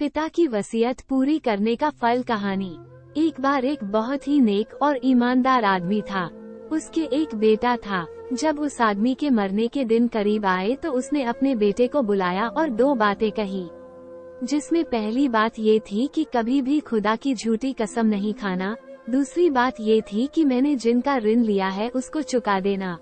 पिता की वसीयत पूरी करने का फल कहानी। एक बार एक बहुत ही नेक और ईमानदार आदमी था। उसके एक बेटा था। जब उस आदमी के मरने के दिन करीब आए तो उसने अपने बेटे को बुलाया और दो बातें कही, जिसमें पहली बात ये थी कि कभी भी खुदा की झूठी कसम नहीं खाना। दूसरी बात ये थी कि मैंने जिनका ऋण लिया है उसको चुका देना।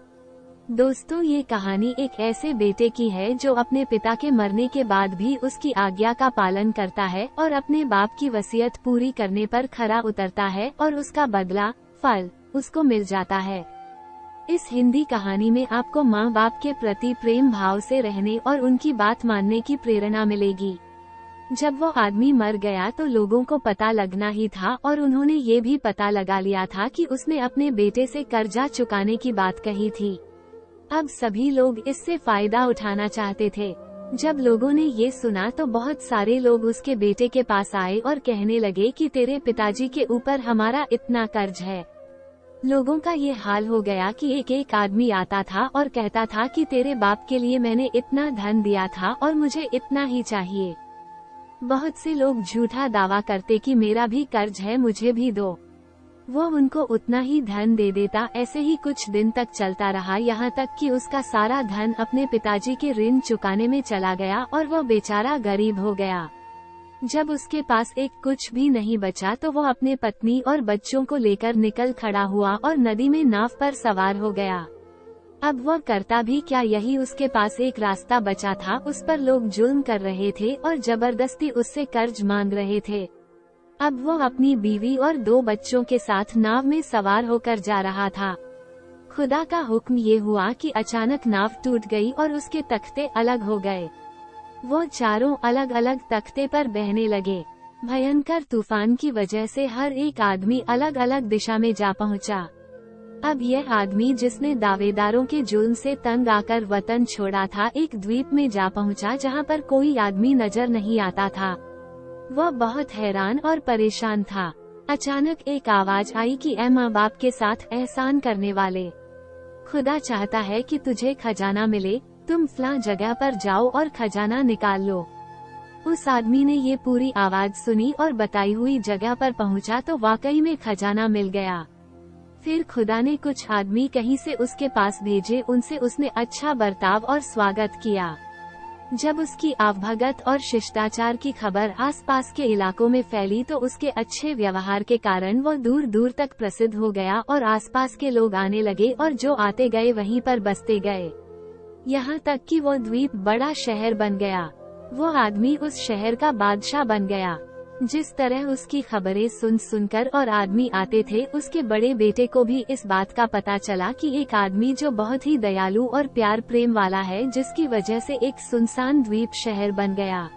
दोस्तों, ये कहानी एक ऐसे बेटे की है जो अपने पिता के मरने के बाद भी उसकी आज्ञा का पालन करता है और अपने बाप की वसीयत पूरी करने पर खरा उतरता है और उसका बदला, फल, उसको मिल जाता है। इस हिंदी कहानी में आपको माँ बाप के प्रति प्रेम भाव से रहने और उनकी बात मानने की प्रेरणा मिलेगी। जब वो आदमी मर गया तो लोगों को पता लगना ही था और उन्होंने ये भी पता लगा लिया था कि उसने अपने बेटे से कर्जा चुकाने की बात कही थी। अब सभी लोग इससे फायदा उठाना चाहते थे। जब लोगों ने ये सुना तो बहुत सारे लोग उसके बेटे के पास आए और कहने लगे कि तेरे पिताजी के ऊपर हमारा इतना कर्ज है। लोगों का ये हाल हो गया कि एक एक आदमी आता था और कहता था कि तेरे बाप के लिए मैंने इतना धन दिया था और मुझे इतना ही चाहिए। बहुत से लोग झूठा दावा करते कि मेरा भी कर्ज है, मुझे भी दो। वो उनको उतना ही धन दे देता। ऐसे ही कुछ दिन तक चलता रहा, यहाँ तक कि उसका सारा धन अपने पिताजी के ऋण चुकाने में चला गया और वो बेचारा गरीब हो गया। जब उसके पास एक कुछ भी नहीं बचा तो वो अपने पत्नी और बच्चों को लेकर निकल खड़ा हुआ और नदी में नाव पर सवार हो गया। अब वो करता भी क्या, यही उसके पास एक रास्ता बचा था। उस पर लोग जुल्म कर रहे थे और जबरदस्ती उससे कर्ज मांग रहे थे। अब वो अपनी बीवी और दो बच्चों के साथ नाव में सवार होकर जा रहा था। खुदा का हुक्म ये हुआ कि अचानक नाव टूट गई और उसके तख्ते अलग हो गए। वो चारों अलग अलग तख्ते पर बहने लगे। भयंकर तूफान की वजह से हर एक आदमी अलग अलग दिशा में जा पहुंचा। अब यह आदमी जिसने दावेदारों के जुल्म से तंग आकर वतन छोड़ा था, एक द्वीप में जा पहुंचा जहां पर कोई आदमी नजर नहीं आता था। वह बहुत हैरान और परेशान था। अचानक एक आवाज आई कि ऐ माँ बाप के साथ एहसान करने वाले, खुदा चाहता है कि तुझे खजाना मिले, तुम फलां जगह पर जाओ और खजाना निकाल लो। उस आदमी ने ये पूरी आवाज सुनी और बताई हुई जगह पर पहुंचा तो वाकई में खजाना मिल गया। फिर खुदा ने कुछ आदमी कहीं से उसके पास भेजे, उनसे उसने अच्छा बर्ताव और स्वागत किया। जब उसकी आवभगत और शिष्टाचार की खबर आसपास के इलाकों में फैली तो उसके अच्छे व्यवहार के कारण वो दूर दूर तक प्रसिद्ध हो गया और आसपास के लोग आने लगे और जो आते गए वहीं पर बसते गए, यहाँ तक कि वो द्वीप बड़ा शहर बन गया। वो आदमी उस शहर का बादशाह बन गया। जिस तरह उसकी खबरें सुनकर और आदमी आते थे, उसके बड़े बेटे को भी इस बात का पता चला कि एक आदमी जो बहुत ही दयालु और प्यार प्रेम वाला है, जिसकी वजह से एक सुनसान द्वीप शहर बन गया।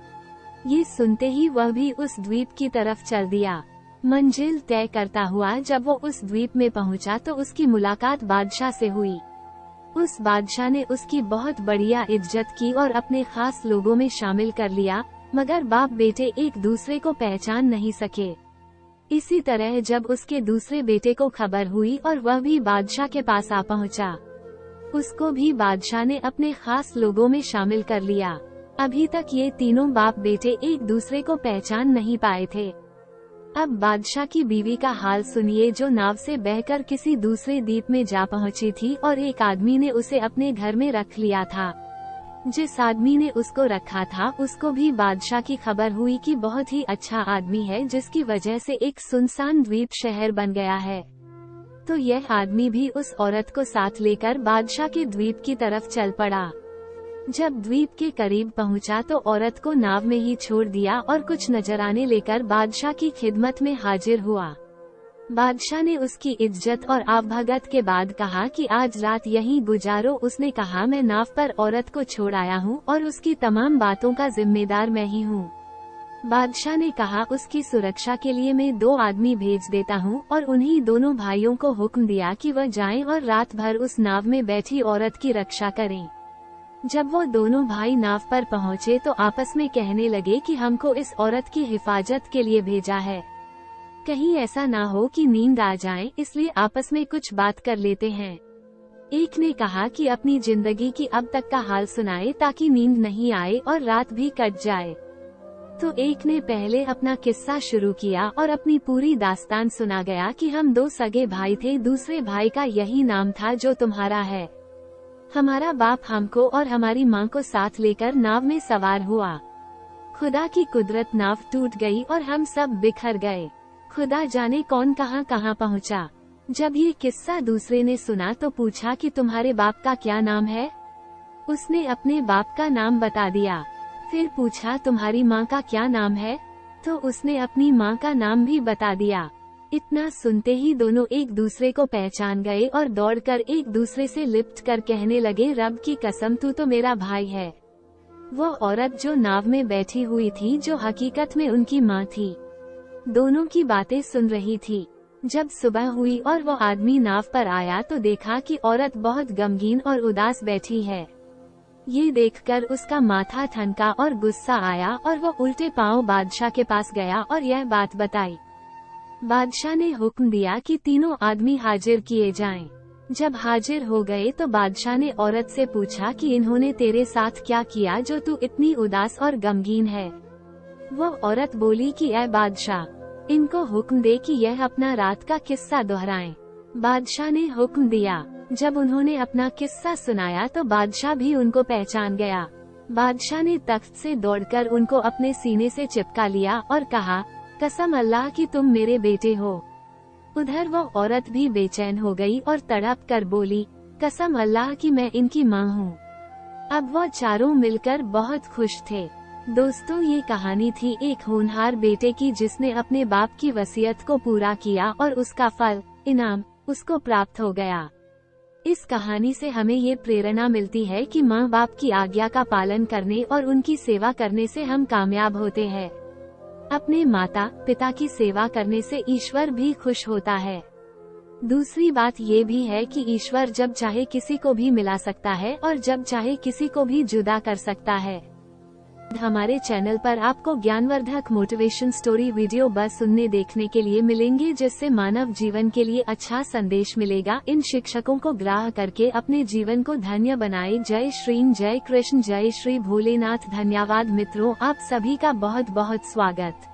ये सुनते ही वह भी उस द्वीप की तरफ चल दिया। मंजिल तय करता हुआ जब वो उस द्वीप में पहुंचा तो उसकी मुलाकात बादशाह से हुई। उस बादशाह ने उसकी बहुत बढ़िया इज्जत की और अपने खास लोगों में शामिल कर लिया, मगर बाप बेटे एक दूसरे को पहचान नहीं सके। इसी तरह जब उसके दूसरे बेटे को खबर हुई और वह भी बादशाह के पास आ पहुंचा, उसको भी बादशाह ने अपने खास लोगों में शामिल कर लिया। अभी तक ये तीनों बाप बेटे एक दूसरे को पहचान नहीं पाए थे। अब बादशाह की बीवी का हाल सुनिए, जो नाव से बहकर किसी दूसरे द्वीप में जा पहुंची थी और एक आदमी ने उसे अपने घर में रख लिया था। जिस आदमी ने उसको रखा था उसको भी बादशाह की खबर हुई कि बहुत ही अच्छा आदमी है, जिसकी वजह से एक सुनसान द्वीप शहर बन गया है। तो यह आदमी भी उस औरत को साथ लेकर बादशाह के द्वीप की तरफ चल पड़ा। जब द्वीप के करीब पहुंचा तो औरत को नाव में ही छोड़ दिया और कुछ नजराने लेकर बादशाह की खिदमत में हाजिर हुआ। बादशाह ने उसकी इज्जत और आवभगत के बाद कहा कि आज रात यहीं गुजारो। उसने कहा, मैं नाव पर औरत को छोड़ आया हूँ और उसकी तमाम बातों का जिम्मेदार मैं ही हूँ। बादशाह ने कहा, उसकी सुरक्षा के लिए मैं 2 आदमी भेज देता हूँ और उन्हीं दोनों भाइयों को हुक्म दिया कि वह जाएं और रात भर उस नाव में बैठी औरत की रक्षा करें। जब वो दोनों भाई नाव पर पहुँचे तो आपस में कहने लगे कि हमको इस औरत की हिफाजत के लिए भेजा है, कहीं ऐसा ना हो कि नींद आ जाए, इसलिए आपस में कुछ बात कर लेते हैं। एक ने कहा कि अपनी जिंदगी की अब तक का हाल सुनाए ताकि नींद नहीं आए और रात भी कट जाए। तो एक ने पहले अपना किस्सा शुरू किया और अपनी पूरी दास्तान सुना गया कि हम 2 सगे भाई थे, दूसरे भाई का यही नाम था जो तुम्हारा है। हमारा बाप हमको और हमारी माँ को साथ लेकर नाव में सवार हुआ। खुदा की कुदरत, नाव टूट गई और हम सब बिखर गए। खुदा जाने कौन कहाँ कहाँ पहुँचा। जब ये किस्सा दूसरे ने सुना तो पूछा कि तुम्हारे बाप का क्या नाम है। उसने अपने बाप का नाम बता दिया। फिर पूछा तुम्हारी माँ का क्या नाम है, तो उसने अपनी माँ का नाम भी बता दिया। इतना सुनते ही दोनों एक दूसरे को पहचान गए और दौड़कर एक दूसरे से लिपट कर कहने लगे, रब की कसम तू तो मेरा भाई है। वो औरत जो नाव में बैठी हुई थी, जो हकीकत में उनकी माँ थी, दोनों की बातें सुन रही थी। जब सुबह हुई और वो आदमी नाव पर आया तो देखा कि औरत बहुत गमगीन और उदास बैठी है। ये देखकर उसका माथा ठनका और गुस्सा आया और वो उल्टे पांव बादशाह के पास गया और यह बात बताई। बादशाह ने हुक्म दिया कि तीनों आदमी हाजिर किए जाएं। जब हाजिर हो गए तो बादशाह ने औरत से पूछा कि इन्होंने तेरे साथ क्या किया जो तू इतनी उदास और गमगीन है। वो औरत बोली कि ऐ बादशाह, इनको हुक्म दे कि यह अपना रात का किस्सा दोहराएं। बादशाह ने हुक्म दिया। जब उन्होंने अपना किस्सा सुनाया तो बादशाह भी उनको पहचान गया। बादशाह ने तख्त से दौड़कर उनको अपने सीने से चिपका लिया और कहा, कसम अल्लाह कि तुम मेरे बेटे हो। उधर वो औरत भी बेचैन हो गई और तड़प कर बोली, कसम अल्लाह कि मैं इनकी माँ हूँ। अब वो चारों मिलकर बहुत खुश थे। दोस्तों, ये कहानी थी एक होनहार बेटे की जिसने अपने बाप की वसीयत को पूरा किया और उसका फल, इनाम, उसको प्राप्त हो गया। इस कहानी से हमें ये प्रेरणा मिलती है कि माँ बाप की आज्ञा का पालन करने और उनकी सेवा करने से हम कामयाब होते हैं। अपने माता पिता की सेवा करने से ईश्वर भी खुश होता है। दूसरी बात ये भी है कि ईश्वर जब चाहे किसी को भी मिला सकता है और जब चाहे किसी को भी जुदा कर सकता है। हमारे चैनल पर आपको ज्ञानवर्धक मोटिवेशन स्टोरी वीडियो बस सुनने देखने के लिए मिलेंगे, जिससे मानव जीवन के लिए अच्छा संदेश मिलेगा। इन शिक्षकों को ग्राह्य करके अपने जीवन को धन्य बनाए। जय श्री जय कृष्ण, जय श्री भोलेनाथ। धन्यवाद मित्रों, आप सभी का बहुत बहुत स्वागत।